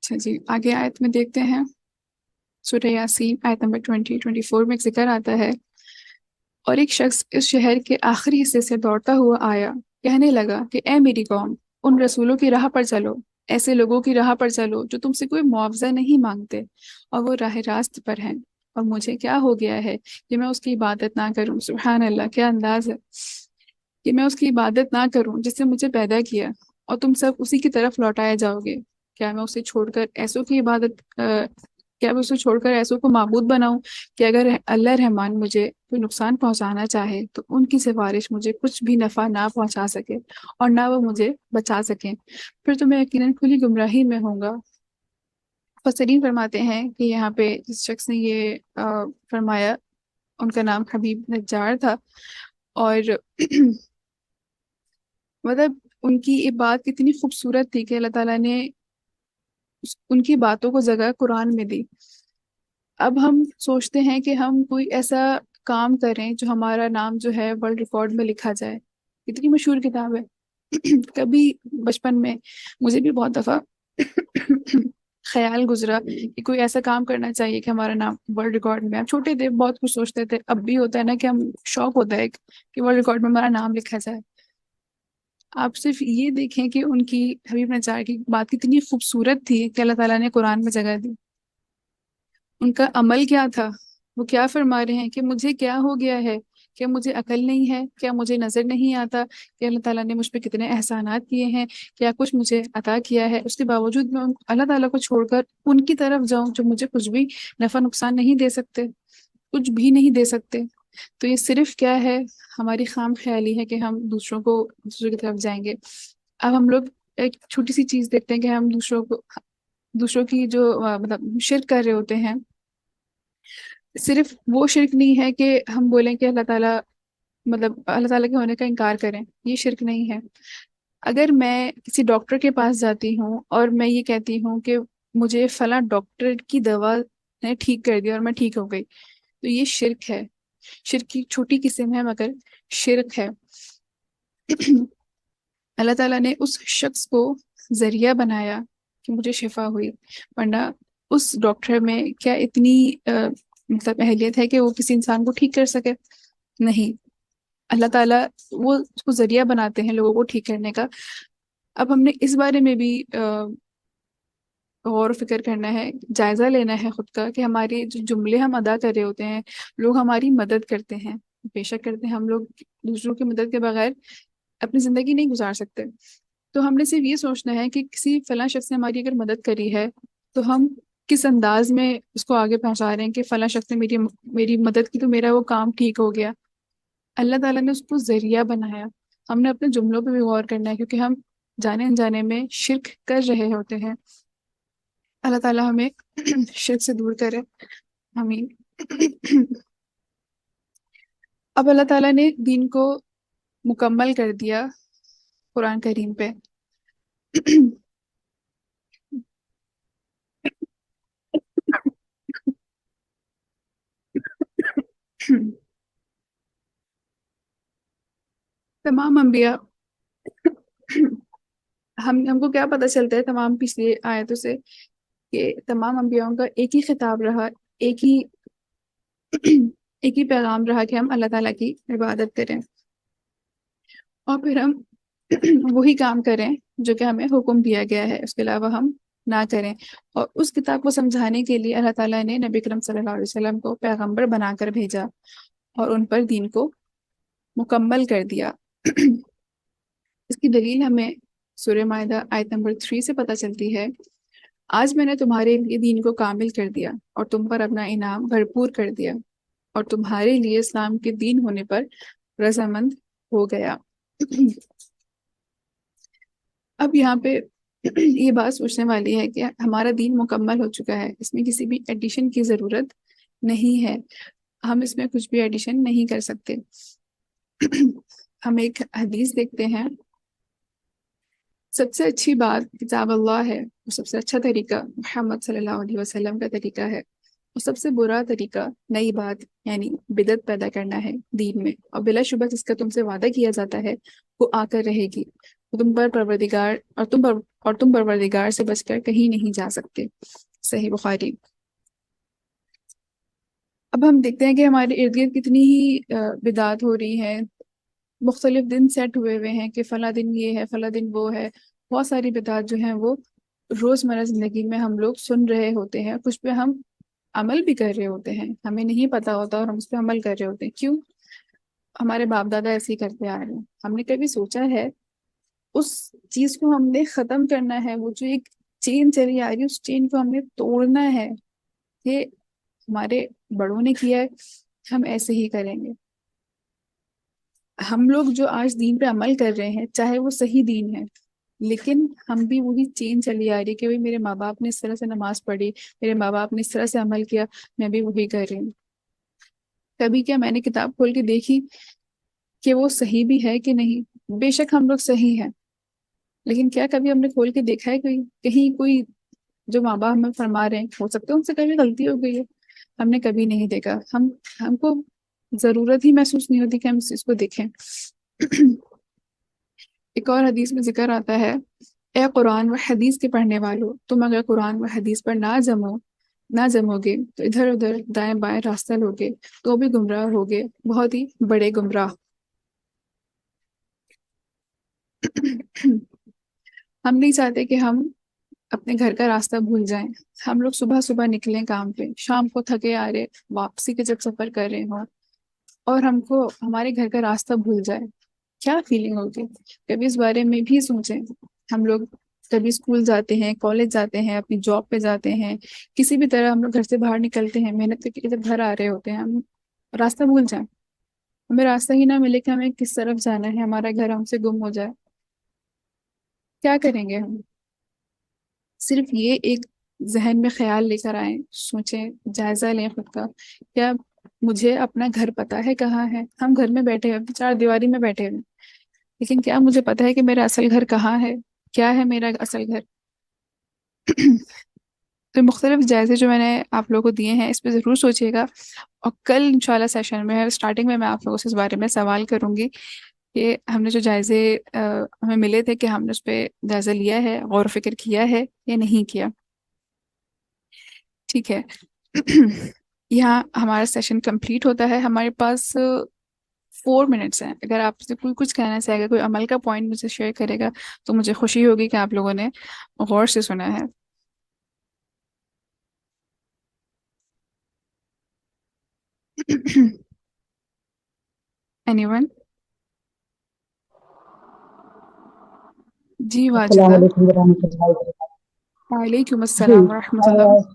اچھا جی، آگے آیت میں دیکھتے ہیں. سورہ یاسین آیت نمبر 24 میں ایک ذکر آتا ہے: اور ایک شخص اس شہر کے آخری حصے سے دوڑتا ہوا آیا، کہنے لگا کہ اے میری قوم، ان رسولوں کی راہ پر چلو، ایسے لوگوں کی راہ پر چلو جو تم سے کوئی معاوضہ نہیں مانگتے اور وہ راہ راست پر ہیں، اور مجھے کیا ہو گیا ہے کہ میں اس کی عبادت نہ کروں. سبحان اللہ، کیا انداز ہے کہ میں اس کی عبادت نہ کروں جس نے مجھے پیدا کیا، اور تم سب اسی کی طرف لوٹائے جاؤ گے. کیا میں اسے چھوڑ کر ایسوں کی عبادت کیا میں اسے چھوڑ کر ایسوں کو معبود بناؤں کہ اگر اللہ رحمان مجھے کوئی نقصان پہنچانا چاہے تو ان کی سفارش مجھے کچھ بھی نفع نہ پہنچا سکے اور نہ وہ مجھے بچا سکیں، پھر تو میں یقیناً کھلی گمراہی میں ہوں گا. مفسرین فرماتے ہیں کہ یہاں پہ جس شخص نے یہ فرمایا ان کا نام حبیب نجار تھا، اور مطلب ان کی یہ بات کتنی خوبصورت تھی کہ اللہ تعالیٰ نے ان کی باتوں کو جگہ قرآن میں دی. اب ہم سوچتے ہیں کہ ہم کوئی ایسا کام کریں جو ہمارا نام جو ہے ورلڈ ریکارڈ میں لکھا جائے. کتنی مشہور کتاب ہے. کبھی بچپن میں مجھے بھی بہت دفعہ خیال گزرا کہ کوئی ایسا کام کرنا چاہیے کہ ہمارا نام ورلڈ ریکارڈ میں. ہم چھوٹے تھے، بہت کچھ سوچتے تھے. اب بھی ہوتا ہے نا کہ ہم شوق ہوتا ہے کہ ورلڈ ریکارڈ میں ہمارا نام لکھا جائے. آپ صرف یہ دیکھیں کہ ان کی حبیب نجار کی بات کتنی خوبصورت تھی کہ اللہ تعالیٰ نے قرآن میں جگہ دی. ان کا عمل کیا تھا، وہ کیا فرما رہے ہیں کہ مجھے کیا ہو گیا ہے، کیا مجھے عقل نہیں ہے، کیا مجھے نظر نہیں آتا کہ اللہ تعالیٰ نے مجھ پہ کتنے احسانات کیے ہیں، کیا کچھ مجھے عطا کیا ہے. اس کے باوجود میں اللہ تعالیٰ کو چھوڑ کر ان کی طرف جاؤں جو مجھے کچھ بھی نفع نقصان نہیں دے سکتے، کچھ بھی نہیں دے سکتے. تو یہ صرف کیا ہے، ہماری خام خیالی ہے کہ ہم دوسروں کی طرف جائیں گے. اب ہم لوگ ایک چھوٹی سی چیز دیکھتے ہیں کہ ہم دوسروں کی جو مطلب شرک کر رہے ہوتے ہیں. صرف وہ شرک نہیں ہے کہ ہم بولیں کہ اللہ تعالیٰ مطلب اللہ تعالیٰ کے ہونے کا انکار کریں، یہ شرک نہیں ہے. اگر میں کسی ڈاکٹر کے پاس جاتی ہوں اور میں یہ کہتی ہوں کہ مجھے فلاں ڈاکٹر کی دوا نے ٹھیک کر دیا اور میں ٹھیک ہو گئی، تو یہ شرک ہے. شرک کی چھوٹی قسم ہے مگر شرک ہے. اللہ تعالیٰ نے اس شخص کو ذریعہ بنایا کہ مجھے شفا ہوئی، ورنہ اس ڈاکٹر میں کیا اتنی مطلب اہلیت ہے کہ وہ کسی انسان کو ٹھیک کر سکے؟ نہیں. اللہ تعالیٰ وہ اس کو ذریعہ بناتے ہیں لوگوں کو ٹھیک کرنے کا. اب ہم نے اس بارے میں بھی غور و فکر کرنا ہے، جائزہ لینا ہے خود کا کہ ہمارے جو جملے ہم ادا کر رہے ہوتے ہیں، لوگ ہماری مدد کرتے ہیں، بے شک کرتے ہیں. ہم لوگ دوسروں کی مدد کے بغیر اپنی زندگی نہیں گزار سکتے. تو ہم نے صرف یہ سوچنا ہے کہ کسی فلاں شخص نے ہماری اگر مدد کری ہے تو ہم کس انداز میں اس کو آگے پہنچا رہے ہیں کہ فلاں شخص نے میری مدد کی تو میرا وہ کام ٹھیک ہو گیا. اللہ تعالیٰ نے اس کو ذریعہ بنایا. ہم نے اپنے جملوں پہ بھی غور کرنا ہے کیونکہ ہم جانے انجانے میں شرک کر رہے ہوتے ہیں. اللہ تعالیٰ ہمیں شرک سے دور کرے، آمین. اب اللہ تعالیٰ نے دین کو مکمل کر دیا قرآن کریم پہ. تمام انبیاء ہم کو کیا پتہ چلتا ہے تمام پچھلی آیتوں سے کہ تمام انبیاءوں کا ایک ہی خطاب رہا، ایک ہی ایک ہی پیغام رہا کہ ہم اللہ تعالیٰ کی عبادت کریں اور پھر ہم وہی کام کریں جو کہ ہمیں حکم دیا گیا ہے، اس کے علاوہ ہم نہ کریں. اور اس کتاب کو سمجھانے کے لیے اللہ تعالیٰ نے نبی کرم صلی اللہ علیہ وسلم کو پیغمبر بنا کر بھیجا اور ان پر دین کو مکمل کر دیا. اس کی دلیل ہمیں سورہ مائدہ آیت نمبر 3 سے پتہ چلتی ہے: آج میں نے تمہارے لیے دین کو کامل کر دیا اور تم پر اپنا انعام بھرپور کر دیا اور تمہارے لیے اسلام کے دین ہونے پر رضامند ہو گیا. اب یہاں پہ یہ بات سوچنے والی ہے کہ ہمارا دین مکمل ہو چکا ہے، اس میں کسی بھی ایڈیشن کی ضرورت نہیں ہے، ہم اس میں کچھ بھی ایڈیشن نہیں کر سکتے. ہم ایک حدیث دیکھتے ہیں: سب سے اچھی بات کتاب اللہ ہے، اور سب سے اچھا طریقہ محمد صلی اللہ علیہ وسلم کا طریقہ ہے، اور سب سے برا طریقہ نئی بات یعنی بدعت پیدا کرنا ہے دین میں، اور بلا شبہ جس کا تم سے وعدہ کیا جاتا ہے وہ آ کر رہے گی، تم پر پروردگار اور تم پروردگار سے بچ کر کہیں نہیں جا سکتے۔ صحیح بخاری۔ اب ہم دیکھتے ہیں کہ ہمارے ارد گرد کتنی ہی بدعات ہو رہی ہیں، مختلف دن سیٹ ہوئے ہوئے ہیں کہ فلاں دن یہ ہے، فلاں دن وہ ہے۔ بہت ساری بدعات جو ہیں وہ روزمرہ زندگی میں ہم لوگ سن رہے ہوتے ہیں، کچھ پہ ہم عمل بھی کر رہے ہوتے ہیں، ہمیں نہیں پتا ہوتا اور ہم اس پہ عمل کر رہے ہوتے ہیں۔ کیوں؟ ہمارے باپ دادا ایسے ہی کرتے آ رہے ہیں۔ ہم نے کبھی سوچا ہے اس چیز کو ہم نے ختم کرنا ہے؟ وہ جو ایک چین چلی آ رہی ہے، اس چین کو ہم نے توڑنا ہے کہ ہمارے بڑوں نے کیا ہے، ہم ایسے ہی کریں گے۔ ہم لوگ جو آج دین پہ عمل کر رہے ہیں، چاہے وہ صحیح دین ہے، لیکن ہم بھی وہی چین چلی آ رہی ہے کہ بھائی میرے ماں باپ نے اس طرح سے نماز پڑھی، میرے ماں باپ نے اس طرح سے عمل کیا، میں بھی وہی کر رہی ہوں۔ کبھی کیا میں نے کتاب کھول کے دیکھی کہ وہ صحیح بھی ہے کہ نہیں؟ بے شک ہم لوگ صحیح ہیں، لیکن کیا کبھی ہم نے کھول کے دیکھا ہے کہیں کوئی جو ماں باپ ہمیں فرما رہے ہیں، ہو سکتا ہے ان سے کبھی غلطی ہو گئی ہے، ہم نے کبھی نہیں دیکھا، ہم کو ضرورت ہی محسوس نہیں ہوتی کہ ہم اس چیز کو دیکھیں۔ ایک اور حدیث میں ذکر آتا ہے، اے قرآن و حدیث کے پڑھنے والوں، تم اگر قرآن و حدیث پر نہ جمو گے تو ادھر ادھر دائیں بائیں راستہ لوگے تو بھی گمراہ ہوگے، بہت ہی بڑے گمراہ۔ ہم نہیں چاہتے کہ ہم اپنے گھر کا راستہ بھول جائیں۔ ہم لوگ صبح صبح نکلیں کام پہ، شام کو تھکے آ رہے، واپسی کے جب سفر کر رہے ہوں اور ہم کو ہمارے گھر کا راستہ بھول جائے، کیا فیلنگ ہوگی؟ کبھی اس بارے میں بھی سوچیں۔ ہم لوگ کبھی اسکول جاتے ہیں، کالج جاتے ہیں، اپنی جاب پہ جاتے ہیں، کسی بھی طرح ہم لوگ گھر سے باہر نکلتے ہیں، محنت کر کے جب گھر آ رہے ہوتے ہیں ہم راستہ بھول جائیں، ہمیں راستہ ہی نہ ملے کہ ہمیں کس طرف جانا ہے، ہمارا گھر ہم سے گم ہو جائے، کیا کریں گے ہم؟ صرف یہ ایک ذہن میں خیال لے کر آئیں، سوچیں، جائزہ لیں خود کا، کیا مجھے اپنا گھر پتا ہے کہاں ہے؟ ہم گھر میں بیٹھے ہیں، چار دیواری میں بیٹھے ہوئے، لیکن کیا مجھے پتا ہے کہ میرا اصل گھر کہاں ہے؟ کیا ہے میرا اصل گھر؟ تو مختلف جائزے جو میں نے آپ لوگوں کو دیے ہیں، اس پہ ضرور سوچیے گا، اور کل انشاءاللہ سیشن میں اسٹارٹنگ میں آپ لوگوں سے اس بارے میں سوال کروں گی کہ ہم نے جو جائزے ہمیں ملے تھے، کہ ہم نے اس پہ جائزہ لیا ہے، غور و فکر کیا ہے یا نہیں کیا۔ ٹھیک ہے۔ یہاں ہمارا سیشن کمپلیٹ ہوتا ہے۔ ہمارے پاس 4 منٹس ہیں، اگر آپ سے کوئی کچھ کہنا چاہے گا، کوئی عمل کا پوائنٹ مجھے شیئر کرے گا تو مجھے خوشی ہوگی کہ آپ لوگوں نے غور سے سنا ہے۔ Any one? جی السلام واجدہ۔ علیکم ورحمۃ اللہ وبرکاتہ۔ وعلیکم جی السلام ورحمۃ اللہ۔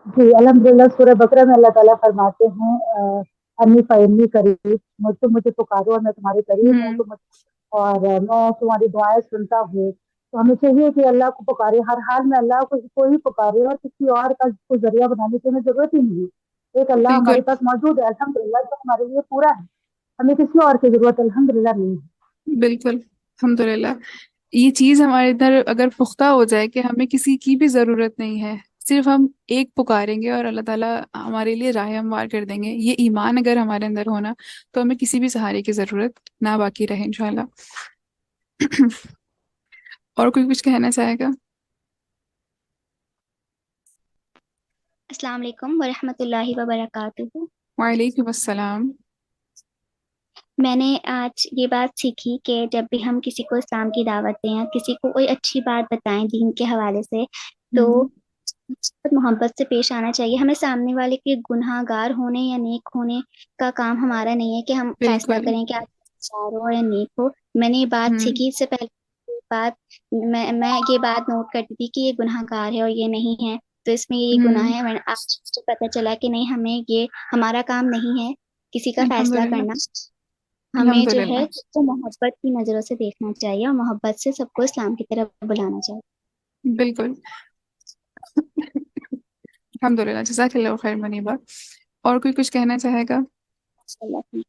جی الحمدللہ، سورہ بقرہ میں اللہ تعالیٰ فرماتے ہیں انی فانی قریب، مجھے پکارو اور میں تمہارے قریب ہوں، ہوں، اور میں تمہاری دعائیں سنتا ہوں۔ تو ہمیں چاہیے کہ اللہ کو پکارے، ہر حال میں اللہ کو کوئی پکارے، اور کسی اور کا کو ذریعہ بنانے کی ہمیں ضرورت ہی نہیں ہے۔ ایک اللہ بالکل ہمارے پاس موجود ہے الحمدللہ، جو ہمارے لیے پورا ہے، ہمیں کسی اور کی ضرورت الحمدللہ نہیں ہے۔ بالکل الحمدللہ۔ یہ چیز ہمارے ادھر اگر پختہ ہو جائے کہ ہمیں کسی کی بھی ضرورت نہیں ہے، صرف ہم ایک پکاریں گے اور اللہ تعالیٰ ہمارے لیے راہ ہموار کر دیں گے، یہ ایمان اگر ہمارے اندر ہونا، تو ہمیں کسی بھی سہارے کی ضرورت نہ باقی رہے انشاءاللہ۔ اور کوئی کچھ کہنا چاہے گا؟ السلام علیکم ورحمۃ اللہ وبرکاتہ۔ وعلیکم السلام۔ میں نے آج یہ بات سیکھی کہ جب بھی ہم کسی کو اسلام کی دعوت دیں یا کسی کو کوئی اچھی بات بتائیں دین کے حوالے سے، تو ہوں، محبت سے پیش آنا چاہیے۔ ہمیں سامنے والے کے گناہ گار ہونے یا نیک ہونے کا کام ہمارا نہیں ہے کہ ہم فیصلہ بالکل۔ کریں کہ آپ اچھا ہو یا نیک ہو۔ میں نے یہ بات ہوں، سیکھی، اس سے پہلے میں یہ بات نوٹ کرتی تھی کہ یہ گناہ گار ہے اور یہ نہیں ہے، تو اس میں یہ گناہ ہوں، ہے۔ آج مجھے پتہ چلا کہ نہیں، ہمیں یہ ہمارا کام نہیں ہے کسی کا فیصلہ الحمدللہ کرنا۔ ہمیں جو الحمدللہ۔ ہے سب کو محبت کی نظروں سے دیکھنا چاہیے اور محبت سے سب کو اسلام کی طرف بلانا چاہیے۔ بالکل الحمدللہ، جزاک اللہ خیر منیبا۔ اور کوئی کچھ کہنا چاہے گا؟ ماشاء اللہ۔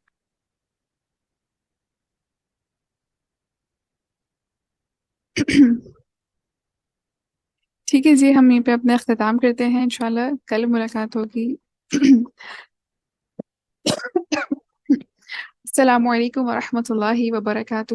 ٹھیک ہے جی، ہم یہیں پہ اپنا اختتام کرتے ہیں، انشاءاللہ کل ملاقات ہوگی۔ السلام علیکم ورحمۃ اللہ وبرکاتہ۔